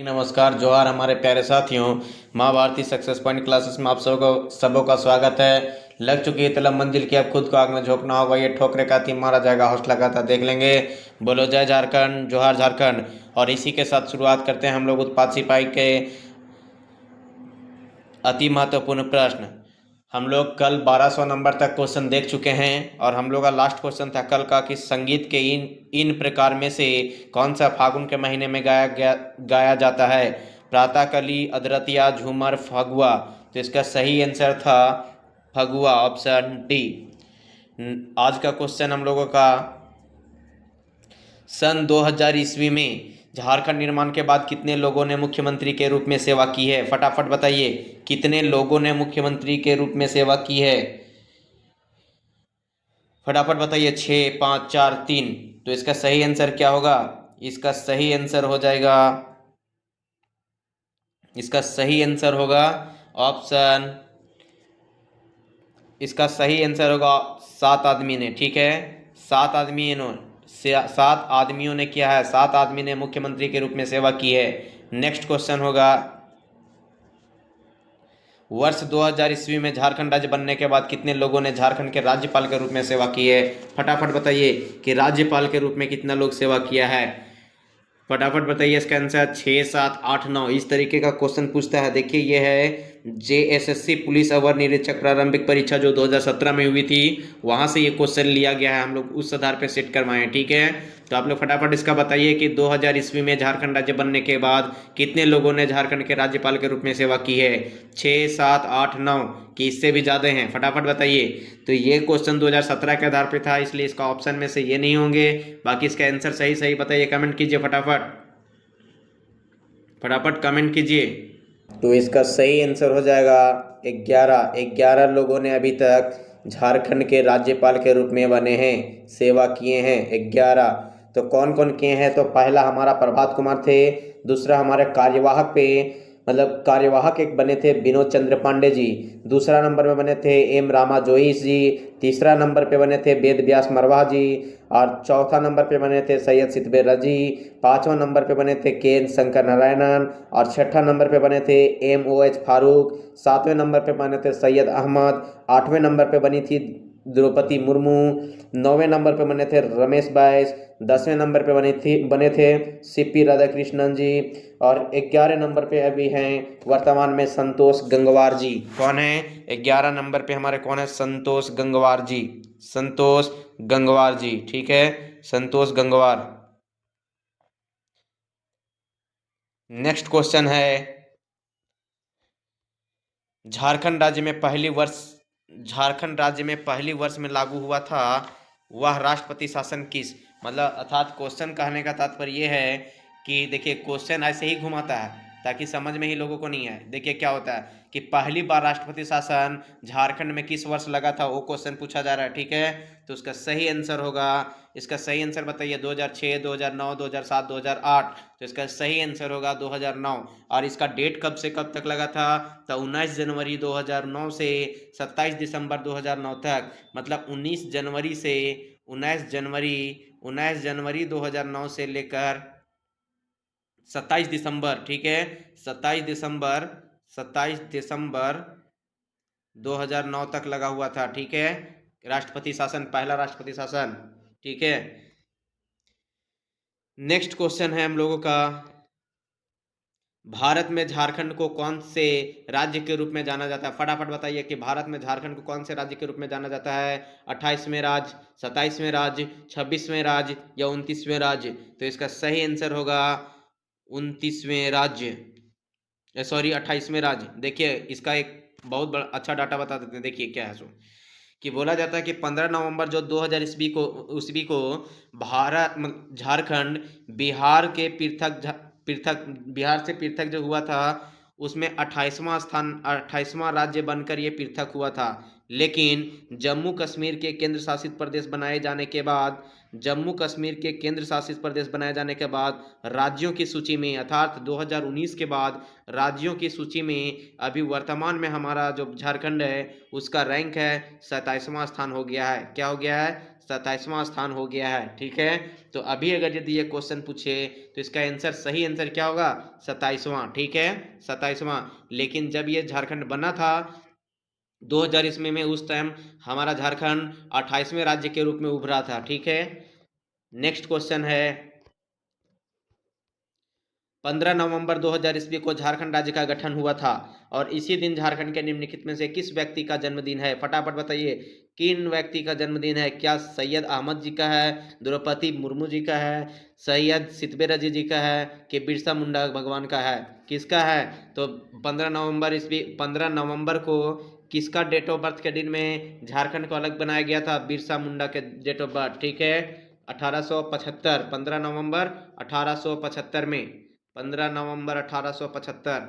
नमस्कार जोहार हमारे प्यारे साथियों। माँ भारती सक्सेस पॉइंट क्लासेस में आप सबों का स्वागत है। लग चुकी है तलब मंजिल की, अब खुद को आग में झोंकना होगा। ये ठोकरे का तीर मारा जाएगा, हौसला गाथा देख लेंगे। बोलो जय झारखंड, जोहार झारखंड। और इसी के साथ शुरुआत करते हैं हम लोग उत्पाद सिपाही के अति महत्वपूर्ण प्रश्न। हम लोग कल 1200 नंबर तक क्वेश्चन देख चुके हैं और हम लोग का लास्ट क्वेश्चन था कल का कि संगीत के इन प्रकार में से कौन सा फागुन के महीने में गाया जाता है। प्रातःकली, अदरतिया, झूमर, फगुआ। तो इसका सही आंसर था फगुआ, ऑप्शन डी। आज का क्वेश्चन हम लोगों का, सन 2000 ईस्वी में झारखंड निर्माण के बाद कितने लोगों ने मुख्यमंत्री के रूप में सेवा की है। फटाफट बताइए, कितने लोगों ने मुख्यमंत्री के रूप में सेवा की है। फटाफट बताइए, 6, 5, 4, 3। तो इसका सही आंसर क्या होगा? इसका सही आंसर हो जाएगा, इसका सही आंसर होगा ऑप्शन, इसका सही आंसर होगा 7 आदमी ने। ठीक है, 7 आदमियों ने किया है, 7 आदमी ने मुख्यमंत्री के रूप में सेवा की है। नेक्स्ट क्वेश्चन होगा, वर्ष 2000 ईस्वी में झारखंड राज्य बनने के बाद कितने लोगों ने झारखंड के राज्यपाल के रूप में सेवा की है। फटाफट बताइए कि राज्यपाल के रूप में कितना लोग सेवा किया है। फटाफट बताइए इसका आंसर। 6, 7, 8, 9 इस तरीके का क्वेश्चन पूछता है। देखिए ये है जेएसएससी पुलिस अवर निरीक्षक प्रारंभिक परीक्षा जो 2017 में हुई थी, वहां से ये क्वेश्चन लिया गया है। हम लोग उस आधार पे सेट करवाएं। ठीक है, तो आप लोग फटाफट इसका बताइए कि 2000 ईस्वी में झारखंड राज्य बनने के बाद कितने लोगों ने झारखंड के राज्यपाल के रूप में सेवा की है। 6, 7, 8, 9 कि इससे भी ज़्यादा हैं। फटाफट बताइए। तो ये क्वेश्चन 2017 के आधार पे था, इसलिए इसका ऑप्शन में से ये नहीं होंगे। बाकी इसका आंसर सही सही बताइए, कमेंट कीजिए फटाफट, फटाफट कमेंट कीजिए। तो इसका सही आंसर हो जाएगा 11 लोगों ने अभी तक झारखंड के राज्यपाल के रूप में बने हैं, सेवा किए हैं 11। तो कौन कौन किए हैं? तो पहला हमारा प्रभात कुमार थे, दूसरा हमारे कार्यवाहक पे कार्यवाहक एक बने थे विनोद चंद्र पांडे जी, दूसरा नंबर पे बने थे एम रामा जोईस जी, तीसरा नंबर पे बने थे वेद व्यास मरवाह जी, और चौथा नंबर पे बने थे सैयद सिद्दीक रजी, पांचवा नंबर पे बने थे के एन शंकर नारायणन, और छठा नंबर पे बने थे MOH फारूक, सातवें नंबर पे बने थे सैयद अहमद, आठवें नंबर पे बनी थी द्रौपदी मुर्मू, नौवें नंबर पे बने थे रमेश बैस, 10वें नंबर पे बने थे CP राधाकृष्णन जी, और 11 नंबर पे अभी हैं वर्तमान में संतोष गंगवार जी। कौन है 11 नंबर पे हमारे? कौन है? संतोष गंगवार जी, संतोष गंगवार जी। ठीक है, संतोष गंगवार। नेक्स्ट क्वेश्चन है, झारखंड राज्य में पहली वर्ष में लागू हुआ था वह राष्ट्रपति शासन किस, मतलब अर्थात क्वेश्चन कहने का तात्पर्य यह है कि देखिए क्वेश्चन ऐसे ही घुमाता है ताकि समझ में ही लोगों को नहीं आए। देखिए क्या होता है कि पहली बार राष्ट्रपति शासन झारखंड में किस वर्ष लगा था, वो क्वेश्चन पूछा जा रहा है। ठीक है, तो उसका सही आंसर होगा, इसका सही आंसर बताइए। 2006, 2009, 2007, 2008। तो इसका सही आंसर होगा 2009। और इसका डेट कब से कब तक लगा था? तो 19 जनवरी 2009 से 27 दिसंबर 2009 तक, मतलब 19 जनवरी 2009 से लेकर 27 दिसंबर। ठीक है, 27 दिसंबर 2009 तक लगा हुआ था। ठीक है, राष्ट्रपति शासन, पहला राष्ट्रपति शासन। ठीक है, नेक्स्ट क्वेश्चन है हम लोगों का, भारत में झारखंड को कौन से राज्य के रूप में जाना जाता है। फटाफट बताइए कि भारत में झारखंड को कौन से राज्य के रूप में जाना जाता है। 28वें राज्य, 27वें राज्य, 26वें राज्य या 29वें राज्य। तो इसका सही आंसर होगा 29वें राज्य, सॉरी 28वें राज्य। देखिए इसका एक बहुत बड़ा अच्छा डाटा बता देते हैं। देखिए क्या है सो कि बोला जाता है कि 15 नवंबर जो 2000 ईस्वी को भारत झारखंड बिहार से पृथक जो हुआ था, उसमें 28वां राज्य बनकर ये पृथक हुआ था। लेकिन जम्मू कश्मीर के केंद्र शासित प्रदेश बनाए जाने के बाद राज्यों की सूची में, अर्थात 2019 के बाद राज्यों की सूची में अभी वर्तमान में हमारा जो झारखंड है उसका रैंक है 27वां स्थान हो गया है। क्या हो गया है? 27वां स्थान हो गया है। ठीक है, तो अभी अगर यदि ये क्वेश्चन पूछे तो इसका आंसर, सही आंसर क्या होगा? 27वां। ठीक है, 27वां। लेकिन जब ये झारखंड बना था 2000 ईस्वी में, उस टाइम हमारा झारखंड 28वें राज्य के रूप में उभरा था। ठीक है, नेक्स्ट क्वेश्चन है, 15 नवंबर 2000 ईस्वी को झारखंड राज्य का गठन हुआ था और इसी दिन झारखंड के निम्नलिखित में से किस व्यक्ति का जन्मदिन है? फटाफट बताइए, किन व्यक्ति का जन्मदिन है? क्या सैयद अहमद जी का है, द्रौपदी मुर्मू जी का है, सैयद सितबेरजी जी का है, कि बिरसा मुंडा भगवान का है? किसका है? तो 15 नवंबर को किसका डेट ऑफ बर्थ के दिन में झारखंड को अलग बनाया गया था? बिरसा मुंडा के डेट ऑफ बर्थ। ठीक है, 1875, 15 नवंबर 1875 में, 15 नवंबर 1875।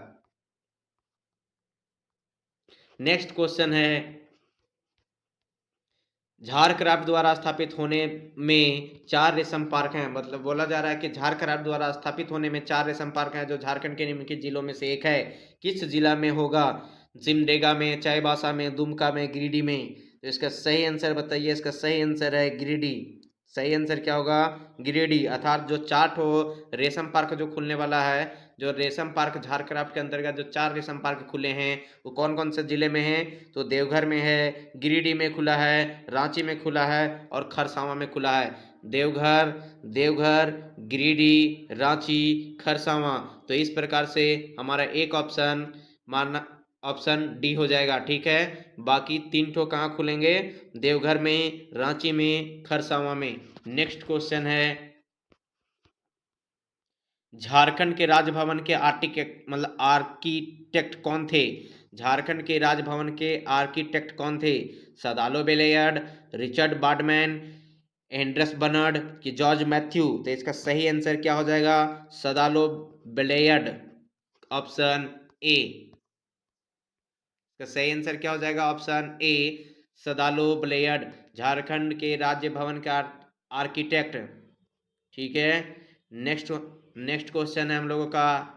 नेक्स्ट क्वेश्चन है, झारक्राफ्ट द्वारा स्थापित होने में 4 रेशम पार्क हैं। मतलब बोला जा रहा है कि झारक्राफ्ट द्वारा स्थापित होने में 4 रेशम पार्क हैं जो झारखंड के निम्नलिखित जिलों में से एक है। किस जिला में होगा? सिमडेगा में, चाईबासा में, दुमका में, गिरिडीह में? तो इसका सही आंसर बताइए। इसका सही आंसर है गिरिडीह। सही आंसर क्या होगा? गिरिडीह। अर्थात जो 4 ठो रेशम पार्क जो खुलने वाला है, जो रेशम पार्क झारक्राफ्ट के अंतर्गत जो 4 रेशम पार्क खुले हैं, वो कौन कौन से जिले में हैं? तो देवघर में है, गिरिडीह में खुला है, रांची में खुला है और खरसावां में खुला है। देवघर, गिरिडीह, रांची, खरसावां। तो इस प्रकार से हमारा एक ऑप्शन मानना, ऑप्शन डी हो जाएगा। ठीक है, बाकी 3 ठो कहाँ खुलेंगे? देवघर में, रांची में, खरसावां में। नेक्स्ट क्वेश्चन है, झारखंड के राजभवन के आर्किटेक्ट कौन थे? झारखंड के राजभवन के आर्किटेक्ट कौन थे? सदालो बेलेयर्ड, रिचर्ड बार्डमैन, एंड्रस बर्नर्ड, कि जॉर्ज मैथ्यू? तो इसका सही आंसर क्या हो जाएगा? सदालो बेलेयर्ड, ऑप्शन ए। इसका सही आंसर क्या हो जाएगा? ऑप्शन ए, सदालो बेलेयर्ड, झारखंड के राज्य भवन का आर्किटेक्ट। ठीक है, नेक्स्ट नेक्स्ट क्वेश्चन है हम लोगों का,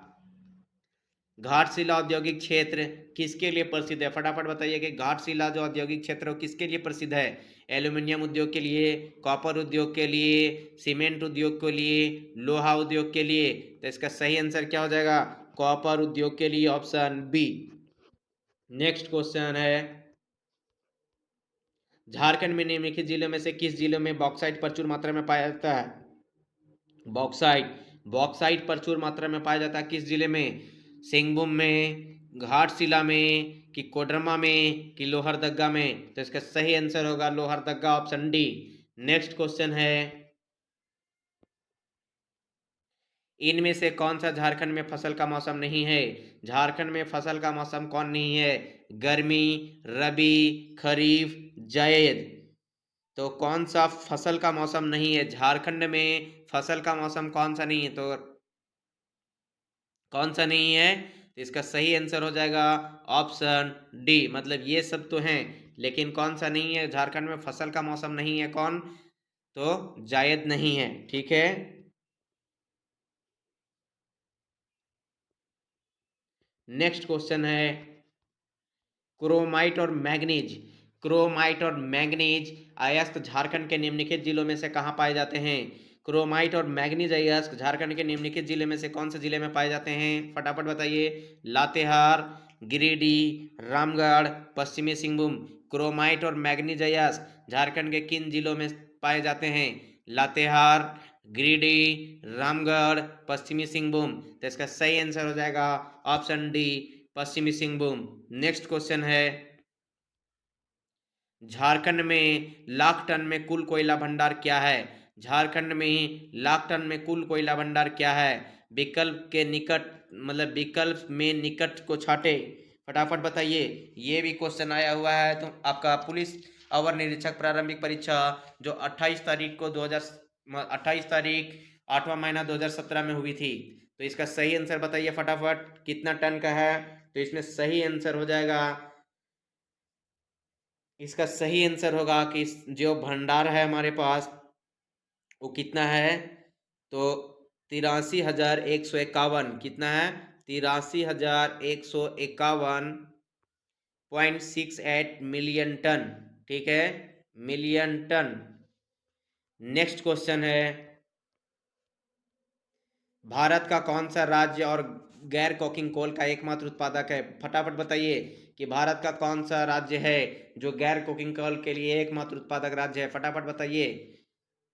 घाटशिला औद्योगिक क्षेत्र किसके लिए प्रसिद्ध है? फटाफट बताइए कि घाटशिला जो औद्योगिक क्षेत्र है किसके लिए प्रसिद्ध है? एल्यूमिनियम उद्योग के लिए, कॉपर उद्योग के लिए, सीमेंट उद्योग के लिए, लोहा उद्योग के लिए? तो इसका सही आंसर क्या हो जाएगा? कॉपर उद्योग के लिए, ऑप्शन बी। नेक्स्ट क्वेश्चन है, झारखंड में निम्नलिखित जिलों में से किस जिलों में बॉक्साइट प्रचुर मात्रा में पाया जाता है? बॉक्साइट प्रचुर मात्रा में पाया जाता है किस जिले में? सिंहभूम में, घाटशिला में, कि कोडरमा में, कि लोहरदगा में? तो इसका सही आंसर होगा Lohardaga, option D. Next question है, इनमें से कौन सा झारखंड में फसल का मौसम नहीं है? झारखंड में फसल का मौसम कौन नहीं है? गर्मी, रबी, खरीफ, जायद? तो कौन सा फसल का मौसम नहीं है झारखंड में? फसल का मौसम कौन सा नहीं है? तो कौन सा नहीं है? तो इसका सही आंसर हो जाएगा ऑप्शन डी। मतलब ये सब तो हैं, लेकिन कौन सा नहीं है झारखंड में फसल का मौसम नहीं है? कौन? तो जायद नहीं है। ठीक है, नेक्स्ट क्वेश्चन है, क्रोमाइट और मैग्नीज, क्रोमाइट और मैग्नीज अयस्क झारखंड के निम्नलिखित जिलों में से कहाँ पाए जाते हैं? क्रोमाइट और मैग्नीज अयस्क झारखंड के निम्नलिखित जिले में से कौन से जिले में पाए जाते हैं? फटाफट बताइए। लातेहार, गिरिडीह, रामगढ़, पश्चिमी सिंहभूम? क्रोमाइट और मैग्नीज अयस्क झारखंड के किन जिलों में पाए जाते हैं? लातेहार, गिरिडीह, रामगढ़, पश्चिमी सिंहभूम? तो इसका सही आंसर हो जाएगा ऑप्शन डी, पश्चिमी सिंहभूम। नेक्स्ट क्वेश्चन है, झारखंड में लाख टन में कुल कोयला भंडार क्या है? झारखंड में लाख टन में कुल कोयला भंडार क्या है? विकल्प के निकट, मतलब विकल्प में निकट को छाटे? फटाफट बताइए। ये भी क्वेश्चन आया हुआ है तो आपका पुलिस अवर निरीक्षक प्रारंभिक परीक्षा जो 28 तारीख को 28 तारीख 8वां महीना 2017 में हुई थी। तो इसका सही आंसर बताइए फटाफट, कितना टन का है? तो इसमें सही आंसर हो जाएगा, इसका सही आंसर होगा कि जो भंडार है हमारे पास वो कितना है? तो 83,151। कितना है? 83,151.68 मिलियन टन। ठीक है, मिलियन टन। नेक्स्ट क्वेश्चन है, भारत का कौन सा राज्य और गैर कोकिंग कोल का एकमात्र उत्पादक है? फटाफट बताइए कि भारत का कौन सा राज्य है जो गैर कोकिंग कोल के लिए एकमात्र उत्पादक राज्य है? फटाफट बताइए।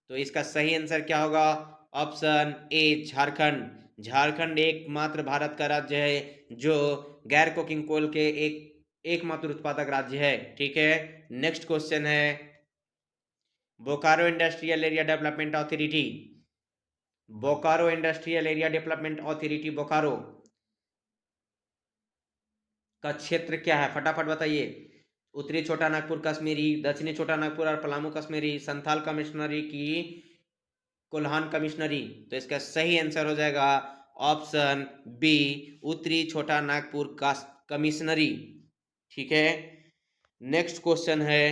तो इसका सही आंसर क्या होगा? Option A Jharkhand. झारखंड एकमात्र भारत का राज्य है जो गैर कोकिंग कोल के एकमात्र उत्पादक राज्य है। ठीक है। नेक्स्ट क्वेश्चन है, Bokaro industrial area development authority, Bokaro industrial area development authority Bokaro का क्षेत्र क्या है? फटाफट बताइए। उत्तरी छोटा नागपुर कश्मीरी, दक्षिणी छोटा नागपुर और पलामू कश्मीरी, संथाल कमिश्नरी की कोल्हान कमिश्नरी? तो इसका सही आंसर हो जाएगा ऑप्शन बी, उत्तरी छोटा नागपुर कमिश्नरी। ठीक है। नेक्स्ट क्वेश्चन है,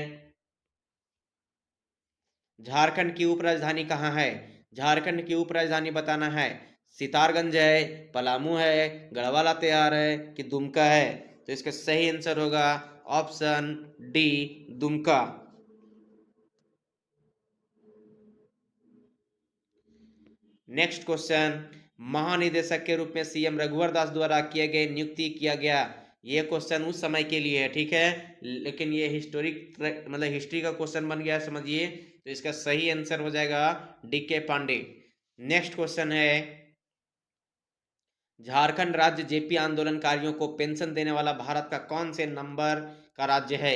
झारखंड की उपराजधानी कहाँ है? झारखंड की उपराजधानी बताना है। सितारगंज है, पलामू है, गढ़वाल तेहार है कि दुमका है? तो इसका सही आंसर होगा option D, Dumka. Next question, महानिदेशक के रूप में सीएम रघुवर दास द्वारा किए गए नियुक्ति किया गया? ये क्वेश्चन उस समय के लिए है, ठीक है, लेकिन ये हिस्टोरिक मतलब हिस्ट्री का क्वेश्चन बन गया, समझिए। तो इसका सही आंसर हो जाएगा डी के पांडे। नेक्स्ट क्वेश्चन है, झारखंड राज्य जेपी आंदोलनकारियों को पेंशन देने वाला भारत का कौन से नंबर का राज्य है?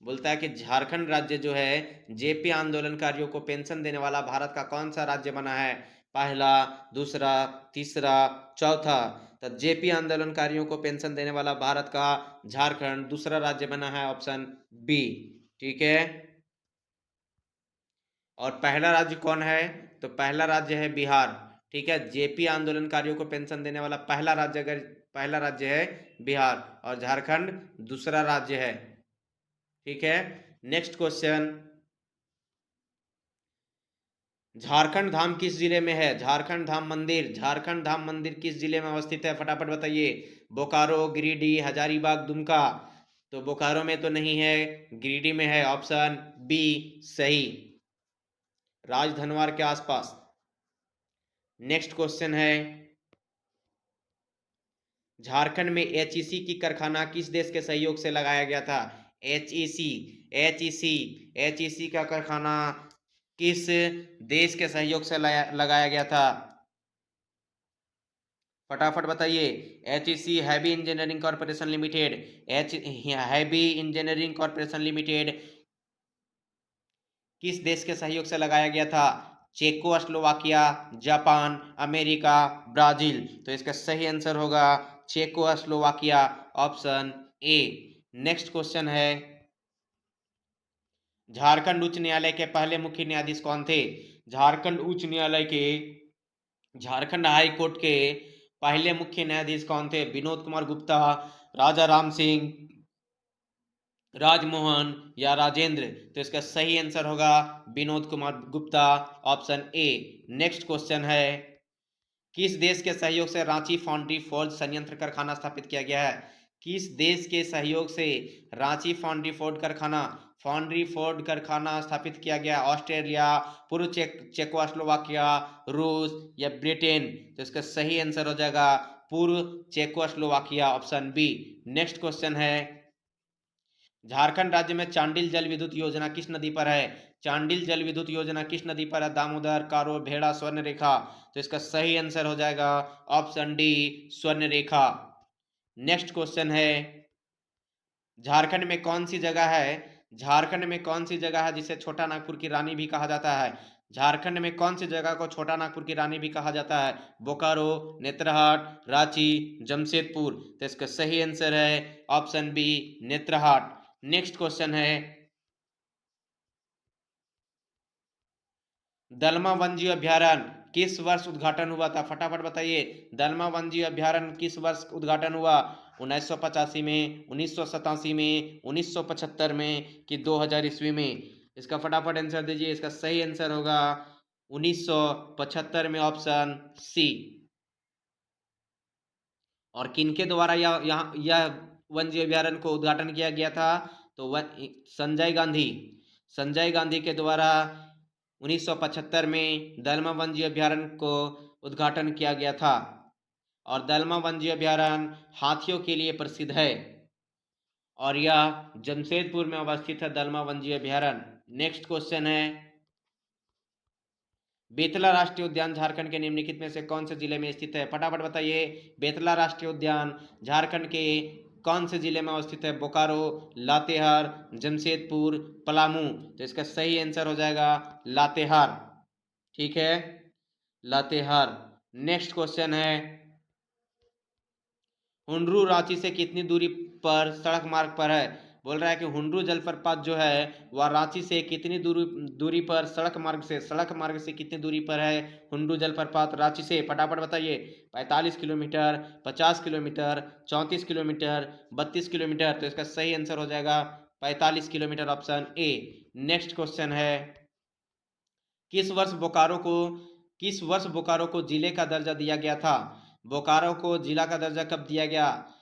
बोलता है कि झारखंड राज्य जो है जेपी आंदोलनकारियों को पेंशन देने वाला भारत का कौन सा राज्य बना है? पहला, दूसरा, तीसरा, चौथा? तो जेपी आंदोलनकारियों को पेंशन देने वाला भारत का झारखंड दूसरा राज्य बना है, ऑप्शन बी। ठीक है। और पहला राज्य कौन है? तो पहला राज्य है बिहार। ठीक है, जेपी आंदोलनकारियों को पेंशन देने वाला पहला राज्य है बिहार और झारखंड दूसरा राज्य है। ठीक है। नेक्स्ट क्वेश्चन, झारखंड धाम किस जिले में है? झारखंड धाम मंदिर, झारखंड धाम मंदिर किस जिले में अवस्थित है? फटाफट बताइए। बोकारो, गिरिडीह, हजारीबाग, दुमका? तो बोकारो में तो नहीं है, गिरिडीह में है, ऑप्शन बी सही, राजधनवार के आसपास। नेक्स्ट क्वेश्चन है, झारखंड में एचईसी की कारखाना किस देश के सहयोग से लगाया गया था? एचईसी, एचईसी, एचईसी का कारखाना किस देश के सहयोग से लगाया गया था? फटाफट बताइए। HEC heavy engineering corporation limited, H heavy engineering corporation limited किस देश के सहयोग से लगाया गया था? Czechoslovakia, Japan, America, Brazil? तो इसका सही आंसर होगा Czechoslovakia, option A. Next question है, झारखंड उच्च न्यायालय के पहले मुख्य न्यायाधीश कौन थे? झारखंड उच्च न्यायालय के, झारखंड हाई कोर्ट के पहले मुख्य न्यायाधीश कौन थे? विनोद कुमार गुप्ता, राजा राम सिंह, राजमोहन या राजेंद्र? तो इसका सही आंसर होगा Vinod Kumar Gupta, option A. Next question है, किस देश के सहयोग से रांची फाउंड्री फोर्ज संयंत्र कारखाना स्थापित किया गया है? किस देश के सहयोग से रांची फाउंड्री फोर्ड कारखाना स्थापित किया गया? ऑस्ट्रेलिया, पूर्व चेकोस्लोवाकिया, रूस या ब्रिटेन? तो इसका सही आंसर हो जाएगा पूर्व Czechoslovakia, option B. Next question है, झारखंड राज्य में चांडिल जल विद्युत योजना किस नदी पर है? चांडिल जल विद्युत योजना किस नदी पर है? दामोदर, कारो, भेड़ा, स्वर्ण रेखा? तो इसका सही आंसर हो जाएगा ऑप्शन डी, स्वर्ण रेखा। नेक्स्ट क्वेश्चन है, झारखंड में कौन सी जगह है, झारखंड में कौन सी जगह है जिसे छोटा नागपुर की रानी भी कहा जाता है? झारखंड में कौन सी जगह को छोटा नागपुर की रानी भी कहा जाता है? बोकारो, नेत्रहाट, रांची, जमशेदपुर? तो इसका सही आंसर है option B, Netarhat. Next question है, दलमा वन्यजीव अभ्यारण्य किस वर्ष उद्घाटन हुआ था? फटाफट बताइए। दलमा वन्यजीव अभ्यारण्य किस वर्ष उद्घाटन हुआ? 1985 में, 1987 में, 1975 में कि 2000 ईस्वी में? इसका फटाफट आंसर दीजिए। इसका सही आंसर होगा 1975 में, ऑप्शन सी। और किनके द्वारा यह वन्यजीव अभ्यारण्य को उद्घाटन किया गया था? तो संजय गांधी, संजय गांधी के द्वारा 1975 में दलमा वन्यजीव अभयारण्य को उद्घाटन किया गया था और दलमा वन्यजीव अभयारण्य हाथियों के लिए प्रसिद्ध है और यह जमशेदपुर में अवस्थित है दलमा वन्यजीव अभयारण्य। नेक्स्ट क्वेश्चन है, बेतला राष्ट्रीय उद्यान झारखंड के निम्नलिखित में से कौन से जिले में स्थित है? फटाफट बताइए। बेतला राष्ट्रीय उद्यान झारखंड के कौन से जिले में अवस्थित है? बोकारो, लातेहार, जमशेदपुर, पलामू। तो इसका सही आंसर हो जाएगा लातेहार। ठीक है, लातेहार। नेक्स्ट क्वेश्चन है, हुंडरू रांची से कितनी दूरी पर सड़क मार्ग पर है? बोल रहा है कि हुंडरू जलप्रपात जो है वह रांची से कितनी दूरी पर सड़क मार्ग से कितनी दूरी पर है हुंडरू जलप्रपात रांची से? फटाफट बताइए। 45 किलोमीटर, 50 किलोमीटर, 34 किलोमीटर, 32 किलोमीटर। तो इसका सही आंसर हो जाएगा 45 kilometre, option A. Next question है, किस वर्ष बोकारो को जिले का दर्जा दिया गया था? बोकारो को जिला का दर्जा कब दिया गया?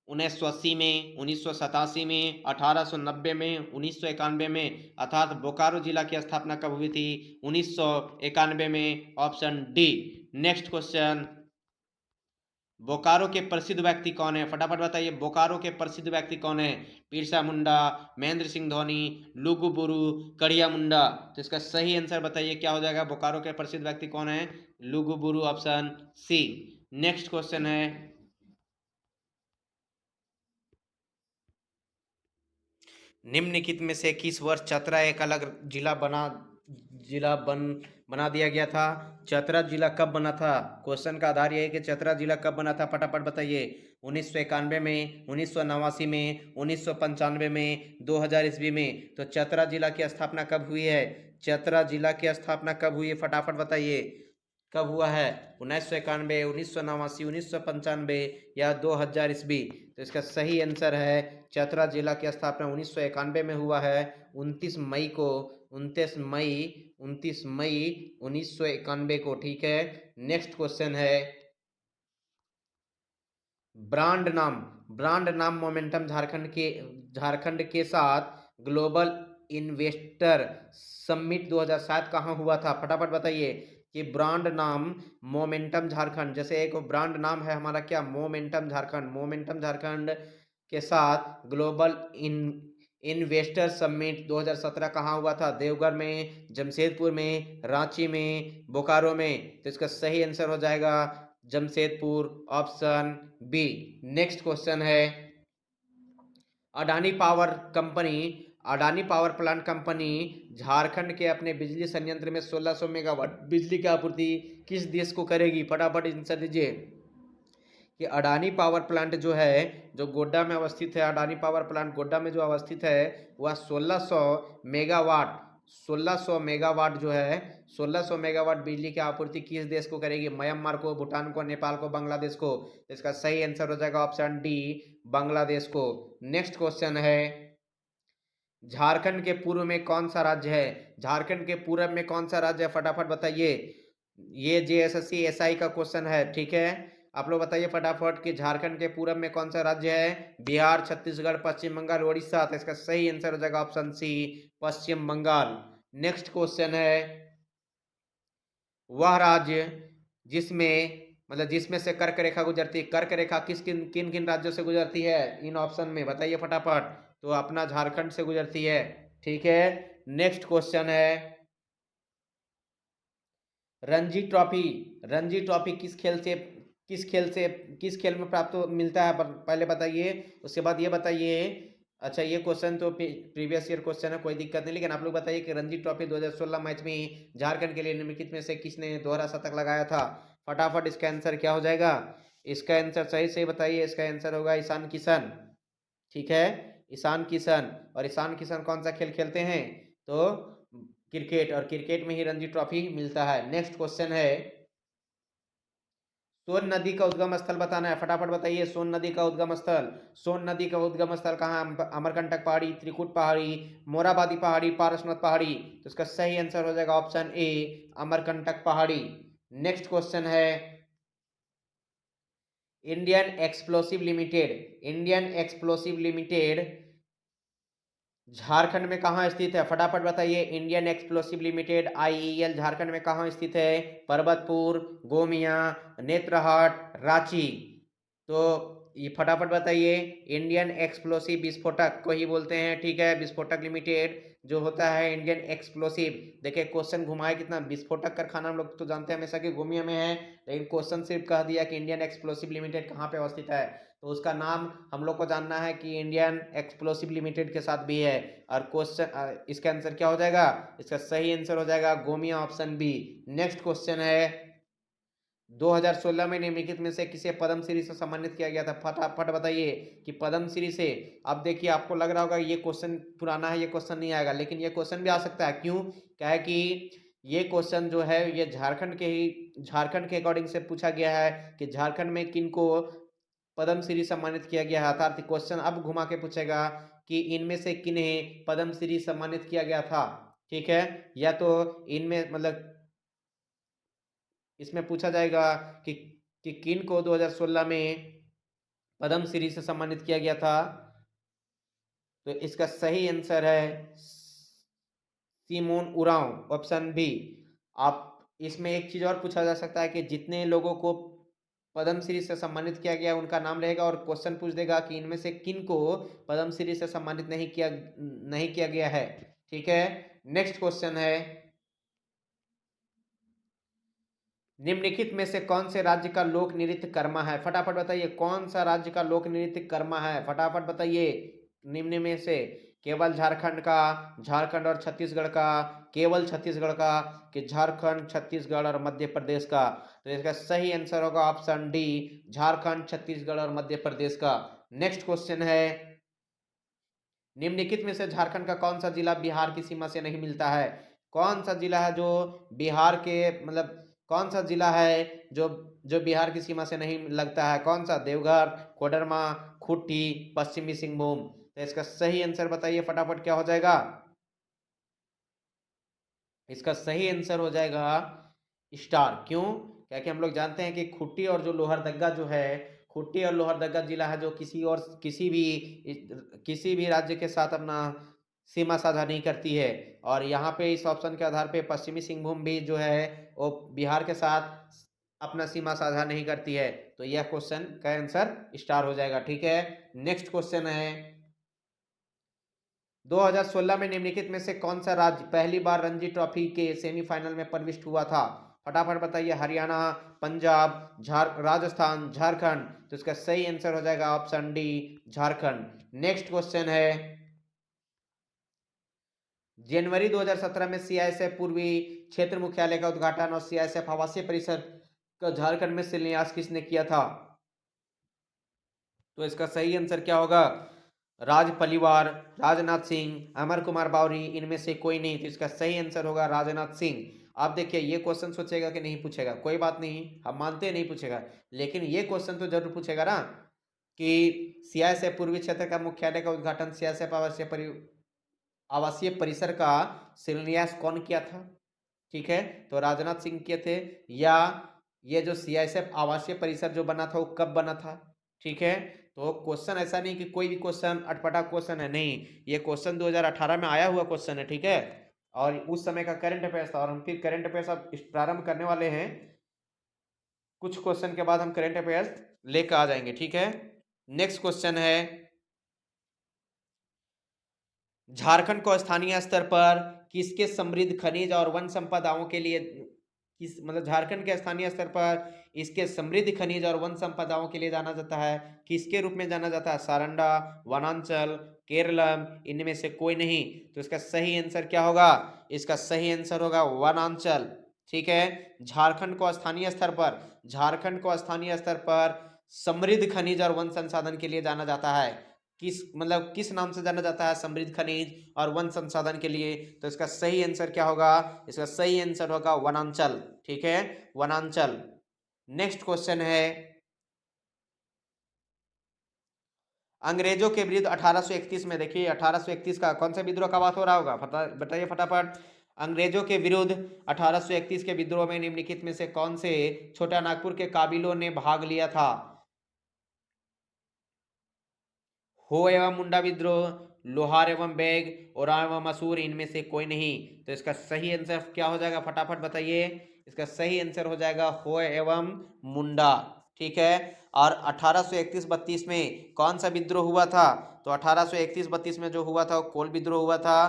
1980 में, 1987 में, 1890 में, 1991 में। अर्थात बोकारो जिला की स्थापना कब हुई थी? 1991 में, option D. Next question, Bokaro के प्रसिद्ध व्यक्ति कौन है? फटाफट बताइए, बोकारो के प्रसिद्ध व्यक्ति कौन है? बिरसा मुंडा, महेंद्र सिंह धोनी, लुगु बुरु, कड़िया मुंडा। तो इसका सही आंसर बताइए क्या हो जाएगा? बोकारो के प्रसिद्ध व्यक्ति कौन है? लुगु बुरु, ऑप्शन सी। नेक्स्ट क्वेश्चन है, निम्नलिखित में से किस वर्ष चतरा एक अलग बना दिया गया था? चतरा जिला कब बना था? क्वेश्चन का आधार यह है कि चतरा जिला कब बना था। फटाफट बताइए। 1991 में, 1989 में, 1995 में, 2000 ईस्वी में। तो चतरा जिला की स्थापना कब हुई है? चतरा जिला की स्थापना कब हुई है? फटाफट बताइए, कब हुआ है? 1991, 1989, 1995 या 2000 ईस्वी? तो इसका सही आंसर है, चतरा जिला की स्थापना 1991 में हुआ है, 29 मई को, 29 मई 1991 को। ठीक है। नेक्स्ट क्वेश्चन है, ब्रांड नाम मोमेंटम झारखंड के साथ ग्लोबल इन्वेस्टर समिट 2007 कहाँ हुआ था? फटाफट बताइए कि ब्रांड नाम मोमेंटम झारखंड, जैसे एक ब्रांड नाम है हमारा क्या? मोमेंटम झारखंड के साथ ग्लोबल इन्वेस्टर समिट 2017 कहाँ हुआ था? देवघर में, जमशेदपुर में, रांची में, बोकारो में। तो इसका सही आंसर हो जाएगा Jamshedpur, option B. Next question है, Adani power plant company Jharkhand के अपने बिजली संयंत्र में 1600 मेगावाट बिजली की आपूर्ति किस देश को करेगी? फटाफट आंसर दीजिए कि अडानी पावर प्लांट जो है, जो गोड्डा में अवस्थित है, अडानी पावर प्लांट गोड्डा में जो अवस्थित है, वह 1600 मेगावाट जो है, 1600 मेगावाट बिजली की आपूर्ति किस देश को करेगी? म्यांमार को, भूटान को, नेपाल को, बांग्लादेश को। इसका सही आंसर हो जाएगा ऑप्शन डी, बांग्लादेश को। नेक्स्ट क्वेश्चन है, झारखंड के पूर्व में कौन सा राज्य है? झारखंड के पूर्व में कौन सा राज्य है? फटाफट बताइए। ये जेएसएससी एसआई का क्वेश्चन है। ठीक है, आप लोग बताइए फटाफट कि झारखंड के पूरब में कौन सा राज्य है? बिहार, छत्तीसगढ़, पश्चिम बंगाल, उड़ीसा। तो इसका सही आंसर हो जाएगा ऑप्शन सी, पश्चिम बंगाल। नेक्स्ट क्वेश्चन है, वह राज्य जिसमें से कर्क रेखा गुजरती है, कर्क रेखा किन किन राज्यों से गुजरती है? इन ऑप्शन में बताइए फटाफट। तो अपना झारखंड से गुजरती है। ठीक है। नेक्स्ट क्वेश्चन है, रणजी ट्रॉफी किस खेल में प्राप्त मिलता है? पहले बताइए, उसके बाद ये बताइए। अच्छा, ये क्वेश्चन तो प्रीवियस ईयर क्वेश्चन है, कोई दिक्कत नहीं, लेकिन आप लोग बताइए कि रणजी ट्रॉफी 2016 मैच में झारखंड के लिए निम्नलिखित में से किसने दोहरा शतक लगाया था? फटाफट इसका आंसर क्या हो जाएगा? इसका आंसर सही से बताइए। इसका आंसर होगा ईशान किशन। ठीक है, ईशान किशन। और ईशान किशन कौन सा खेल खेलते हैं? तो क्रिकेट, और क्रिकेट में ही रणजी ट्रॉफी मिलता है। नेक्स्ट क्वेश्चन है, सोन नदी का उद्गम स्थल बताना है। फटाफट बताइए, सोन नदी का उद्गम स्थल कहाँ है? अमरकंटक पहाड़ी, त्रिकुट पहाड़ी, मोराबादी पहाड़ी, पारसनाथ पहाड़ी। तो इसका सही आंसर हो जाएगा ऑप्शन ए, अमरकंटक पहाड़ी। नेक्स्ट क्वेश्चन है, इंडियन एक्सप्लोसिव लिमिटेड झारखंड में कहाँ स्थित है, फटाफट बताइए। Indian explosive limited IEL Jharkhand में कहाँ स्थित है? परबतपुर, गोमिया, नेत्रहाट, रांची। तो ये फटाफट बताइए। इंडियन एक्सप्लोसिव विस्फोटक को ही बोलते हैं, ठीक है। विस्फोटक लिमिटेड जो होता है इंडियन एक्सप्लोसिव। देखिए क्वेश्चन घुमाए कितना, विस्फोटक कारखाना हम लोग तो जानते हैं हमेशा कि गोमिया में है, लेकिन क्वेश्चन सिर्फ कह दिया कि इंडियन एक्सप्लोसिव लिमिटेड कहाँ पे अवस्थित है। तो उसका नाम हम लोग को जानना है कि इंडियन एक्सप्लोसिव लिमिटेड के साथ भी है। और क्वेश्चन इसका आंसर क्या हो जाएगा? इसका सही आंसर हो जाएगा Gomia, option B. Next question है 2016 में निम्नलिखित में से किसे पद्मश्री से सम्मानित किया गया था? फटाफट बताइए कि पद्मश्री से। अब देखिए आपको लग रहा होगा ये क्वेश्चन पुराना है, ये क्वेश्चन नहीं आएगा, लेकिन ये क्वेश्चन भी आ सकता है। क्यों? क्या है कि ये क्वेश्चन जो है ये झारखंड के अकॉर्डिंग से पूछा गया है कि झारखंड में किन को पद्मश्री सम्मानित किया गया है। अर्थात क्वेश्चन अब घुमा के पूछेगा कि इनमें से किन्हें पद्मश्री सम्मानित किया गया था, ठीक है। या तो इनमें मतलब इसमें पूछा जाएगा कि किन को 2016 में पद्मश्री से सम्मानित किया गया था। तो इसका सही आंसर है सिमोन उरांव, ऑप्शन बी। आप इसमें एक चीज और पूछा जा सकता है कि जितने लोगों को पद्मश्री से सम्मानित किया गया उनका नाम रहेगा और क्वेश्चन पूछ देगा कि इनमें से किन को पद्मश्री से सम्मानित नहीं किया गया है, ठीक है। नेक्स्ट क्वेश्चन है निम्नलिखित में से कौन से राज्य का लोक नृत्य कर्मा है? फटाफट बताइए कौन सा राज्य का लोक नृत्य कर्मा है, फटाफट बताइए। निम्न में से केवल झारखंड का, झारखंड और छत्तीसगढ़ का, केवल छत्तीसगढ़ का, कि झारखंड, छत्तीसगढ़ और मध्य प्रदेश का? तो इसका सही आंसर होगा ऑप्शन डी, झारखंड, छत्तीसगढ़ और मध्य प्रदेश का। नेक्स्ट क्वेश्चन है निम्नलिखित में से झारखंड का कौन सा जिला बिहार की सीमा से नहीं मिलता है? कौन सा जिला है जो बिहार के मतलब कौन सा जिला है जो जो बिहार की सीमा से नहीं लगता है? कौन सा? देवघर, कोडरमा, खूंटी, पश्चिमी सिंहभूम। तो इसका सही आंसर बताइए फटाफट, क्या हो जाएगा? इसका सही आंसर हो जाएगा स्टार। क्यों? क्या कि हम लोग जानते हैं कि खूंटी और जो लोहरदग्गा जो है, खूंटी और लोहरदग्गा जिला है जो किसी भी राज्य के साथ अपना सीमा साझा नहीं करती है। और यहाँ पे इस ऑप्शन के आधार पे पश्चिमी सिंहभूम भी जो है वो बिहार के साथ अपना सीमा साझा नहीं करती है। तो यह क्वेश्चन का आंसर स्टार हो जाएगा, ठीक है। नेक्स्ट क्वेश्चन है 2016 में निम्नलिखित में से कौन सा राज्य पहली बार रणजी ट्रॉफी के सेमीफाइनल में प्रविष्ट हुआ था? फटाफट बताइए। हरियाणा, पंजाब, राजस्थान, झारखंड। तो इसका सही आंसर हो जाएगा option D, Jharkhand. Next question है जनवरी 2017 में CISF पूर्वी क्षेत्र मुख्यालय का उद्घाटन और CISF आवासीय परिसर का झारखंड में शिलान्यास किसने किया था? तो इसका सही आंसर क्या होगा? राज पलिवार, राजनाथ सिंह, अमर कुमार बावरी, इनमें से कोई नहीं। तो इसका सही आंसर होगा राजनाथ सिंह। आप देखिए ये क्वेश्चन सोचेगा कि नहीं पूछेगा, कोई बात नहीं, हम मानते हैं नहीं पूछेगा, लेकिन ये क्वेश्चन तो जरूर पूछेगा ना कि CISF पूर्वी क्षेत्र का मुख्यालय का उद्घाटन, CISF आवासीय परिसर का शिलान्यास कौन किया था? ठीक है, तो राजनाथ सिंह किए थे। या ये जो CISF आवासीय परिसर जो बना था वो कब बना था? ठीक है, तो क्वेश्चन ऐसा नहीं कि कोई भी क्वेश्चन अटपटा क्वेश्चन है, नहीं, ये क्वेश्चन 2018 में आया हुआ क्वेश्चन है, ठीक है। और उस समय का करंट अफेयर्स था और हम फिर करंट अफेयर्स अब प्रारंभ करने वाले हैं। कुछ क्वेश्चन के बाद हम करंट अफेयर्स लेकर आ जाएंगे, ठीक है। नेक्स्ट क्वेश्चन है झारखंड को स्थानीय स्तर पर किसके समृद्ध खनिज और वन संपदाओं के लिए किस मतलब झारखंड के स्थानीय स्तर पर इसके समृद्ध खनिज और वन संपदाओं के लिए जाना जाता है, किसके रूप में जाना जाता है? सारंडा, वनांचल, केरलम, इनमें से कोई नहीं। तो इसका सही आंसर क्या होगा? इसका सही आंसर होगा वनांचल, ठीक है। झारखंड को स्थानीय स्तर पर समृद्ध खनिज और वन संसाधन के लिए जाना जाता है। किस नाम से जाना जाता है समृद्ध खनिज और वन संसाधन के लिए? तो इसका सही आंसर क्या होगा? इसका सही आंसर होगा वनांचल, ठीक है, वनांचल। नेक्स्ट क्वेश्चन है अंग्रेजों के विरुद्ध 1831 में, देखिए 1831 का कौन सा विद्रोह का बात हो रहा होगा, बताइए फटाफट। अंग्रेजों के विरुद्ध 1831 के विद्रोह में निम्नलिखित में से कौन से छोटा नागपुर के काबिलों ने भाग लिया था? हो एवं मुंडा विद्रोह, लोहार एवं बैग, ओराव एवं मसूर, इनमें से कोई नहीं। तो इसका सही आंसर क्या हो जाएगा, फटाफट बताइए। इसका सही आंसर हो जाएगा हो एवं मुंडा। ठीक है। और 1831-32 में कौन सा विद्रोह हुआ था? तो 1831-32 में जो हुआ था वो कोल विद्रोह हुआ था।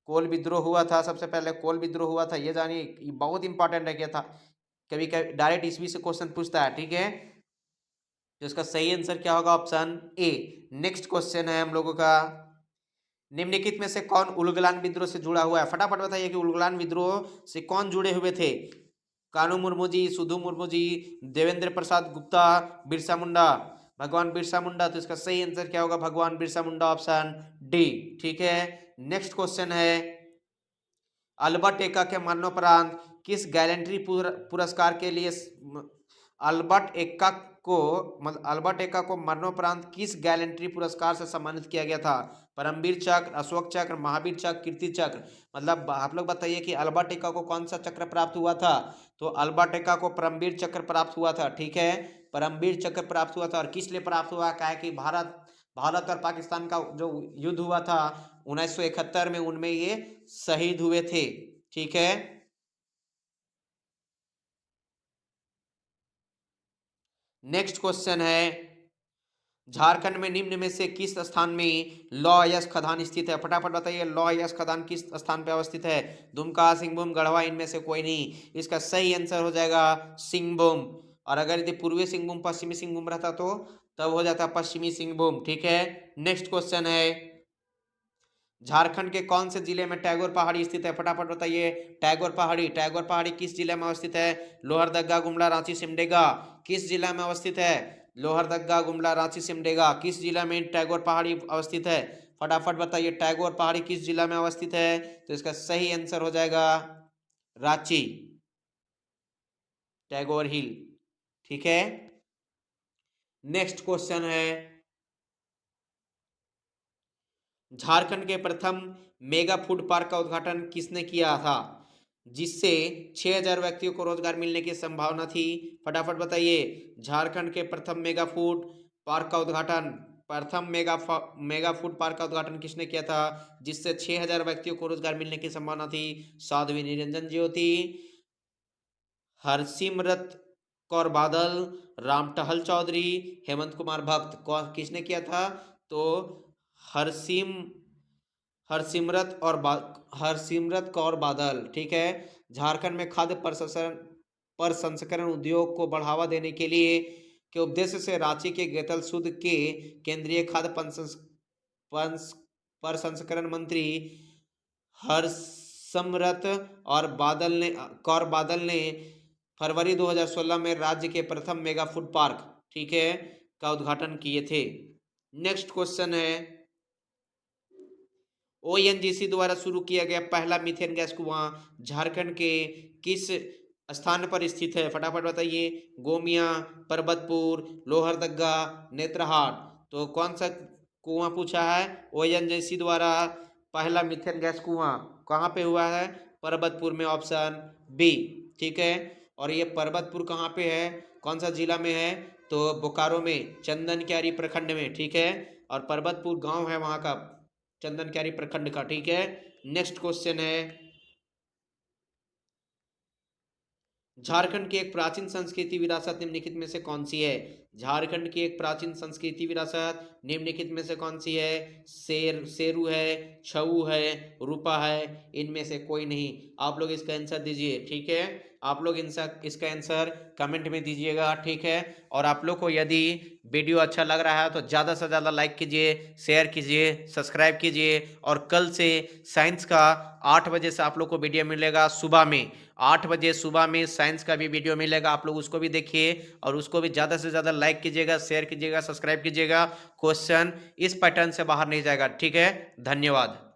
कोल विद्रोह हुआ था, सबसे पहले कोल विद्रोह हुआ था, ये जानिए, ये बहुत इंपॉर्टेंट है, क्या था, कभी कभी डायरेक्ट ईस्वी से क्वेश्चन पूछता है। ठीक है। तो इसका सही आंसर क्या होगा, ऑप्शन ए। नेक्स्ट क्वेश्चन है हम लोगों का, निम्नलिखित में से कौन उलगलान विद्रोह से जुड़ा हुआ है? फटाफट बताइए कि उलगलान विद्रोह से कौन जुड़े हुए थे? कानू मुर्मू जी, सुधु मुर्मू जी, देवेंद्र प्रसाद गुप्ता, बिरसा मुंडा, भगवान बिरसा मुंडा। तो इसका सही आंसर क्या होगा, भगवान बिरसा मुंडा, ऑप्शन डी। ठीक है। नेक्स्ट क्वेश्चन है, अल्बर्ट एक्का के मरणोपरांत किस गैलेंट्री पुरस्कार के लिए अल्बर्ट एक्का अल्बर्ट एक्का को मरणोपरांत किस गैलेंट्री पुरस्कार से सम्मानित किया गया था? परमवीर चक्र, अशोक चक्र, महावीर चक्र, कीर्ति चक्र। मतलब आप लोग बताइए कि अल्बर्ट एक्का को कौन सा चक्र प्राप्त हुआ था? तो अल्बर्ट एक्का को परमवीर चक्र प्राप्त हुआ था। ठीक है। परमवीर चक्र प्राप्त हुआ था। और किस लिए प्राप्त हुआ? क्या है कि भारत और पाकिस्तान का जो युद्ध हुआ था 1971 में, उनमें ये शहीद हुए थे। ठीक है। नेक्स्ट क्वेश्चन है, झारखंड में निम्न में से किस स्थान में लौह अयस्क खदान स्थित है? फटाफट बताइए, लौह अयस्क खदान किस स्थान पे अवस्थित है? दुमका, सिंहभूम, गढ़वा, इनमें से कोई नहीं। इसका सही आंसर हो जाएगा सिंहभूम। और अगर यदि पूर्वी सिंहभूम पश्चिमी सिंहभूम रहता तो तब हो जाता पश्चिमी सिंहभूम। ठीक है। नेक्स्ट क्वेश्चन है, झारखंड के कौन से जिले में टैगोर पहाड़ी स्थित है? फटाफट बताइए। टैगोर पहाड़ी किस जिले में अवस्थित है? लोहरदगा, गुमला, रांची, सिमडेगा। किस जिला में अवस्थित है? लोहरदगा, गुमला, रांची, सिमडेगा। किस जिला में टैगोर पहाड़ी अवस्थित है? फटाफट बताइए, टैगोर पहाड़ी किस जिला में अवस्थित है? तो इसका सही आंसर हो जाएगा रांची, टैगोर हिल। ठीक है। नेक्स्ट क्वेश्चन है, झारखंड के प्रथम मेगा फूड पार्क का उद्घाटन किसने किया था, जिससे 6000 व्यक्तियों को रोजगार मिलने की संभावना थी? फटाफट बताइए, झारखंड के प्रथम मेगा फूड पार्क का उद्घाटन मेगा फूड पार्क का उद्घाटन किसने किया था, जिससे 6000 व्यक्तियों को रोजगार मिलने की संभावना थी? साध्वी निरंजन ज्योति, हरसिमरत कौर बादल, राम टहल चौधरी, हेमंत कुमार भक्त। किसने किया था? तो हरसिम हरसिमरत कौर बादल। ठीक है। झारखंड में खाद्य प्रसंस्करण उद्योग को बढ़ावा देने के लिए के उद्देश्य से रांची के गेतलसूद के केंद्रीय खाद्य प्रसंस्करण मंत्री हरसिमरत कौर बादल ने फरवरी 2016 में राज्य के प्रथम मेगा फूड पार्क, ठीक है, का उद्घाटन किए थे। नेक्स्ट क्वेश्चन है, ओएनजीसी द्वारा शुरू किया गया पहला मीथेन गैस कुआं झारखंड के किस स्थान पर स्थित है? फटाफट बताइए। गोमिया, परबतपुर, लोहरदगा, नेत्रहाट। तो कौन सा कुआं पूछा है? ओएनजीसी द्वारा पहला मीथेन गैस कुआं कहाँ पे हुआ है? परबतपुर में, ऑप्शन बी। ठीक है। और ये परबतपुर कहाँ पे है, कौन सा जिला में है? तो बोकारो में, चंदन क्यारी प्रखंड में। ठीक है। और परबतपुर गांव है वहां का, चंदन क्यारी प्रखंड का। ठीक है। नेक्स्ट क्वेश्चन है, झारखंड की एक प्राचीन संस्कृति विरासत निम्नलिखित में से कौन सी है? झारखंड की एक प्राचीन संस्कृति विरासत निम्नलिखित में से कौन सी है? शेरू है, छऊ है, रूपा है, इनमें से कोई नहीं। आप लोग इसका आंसर दीजिए। ठीक है। आप लोग इसका आंसर कमेंट में दीजिएगा। ठीक है। और आप लोग को यदि वीडियो अच्छा लग रहा है तो ज़्यादा से ज़्यादा लाइक कीजिए, शेयर कीजिए, सब्सक्राइब कीजिए। और कल से साइंस का 8 बजे से आप लोग को वीडियो मिलेगा सुबह में, 8 बजे सुबह में साइंस का भी वीडियो मिलेगा। आप लोग उसको भी देखिए और उसको भी ज़्यादा से ज़्यादा लाइक कीजिएगा, शेयर कीजिएगा, सब्सक्राइब कीजिएगा। क्वेश्चन इस पैटर्न से बाहर नहीं जाएगा। ठीक है। धन्यवाद।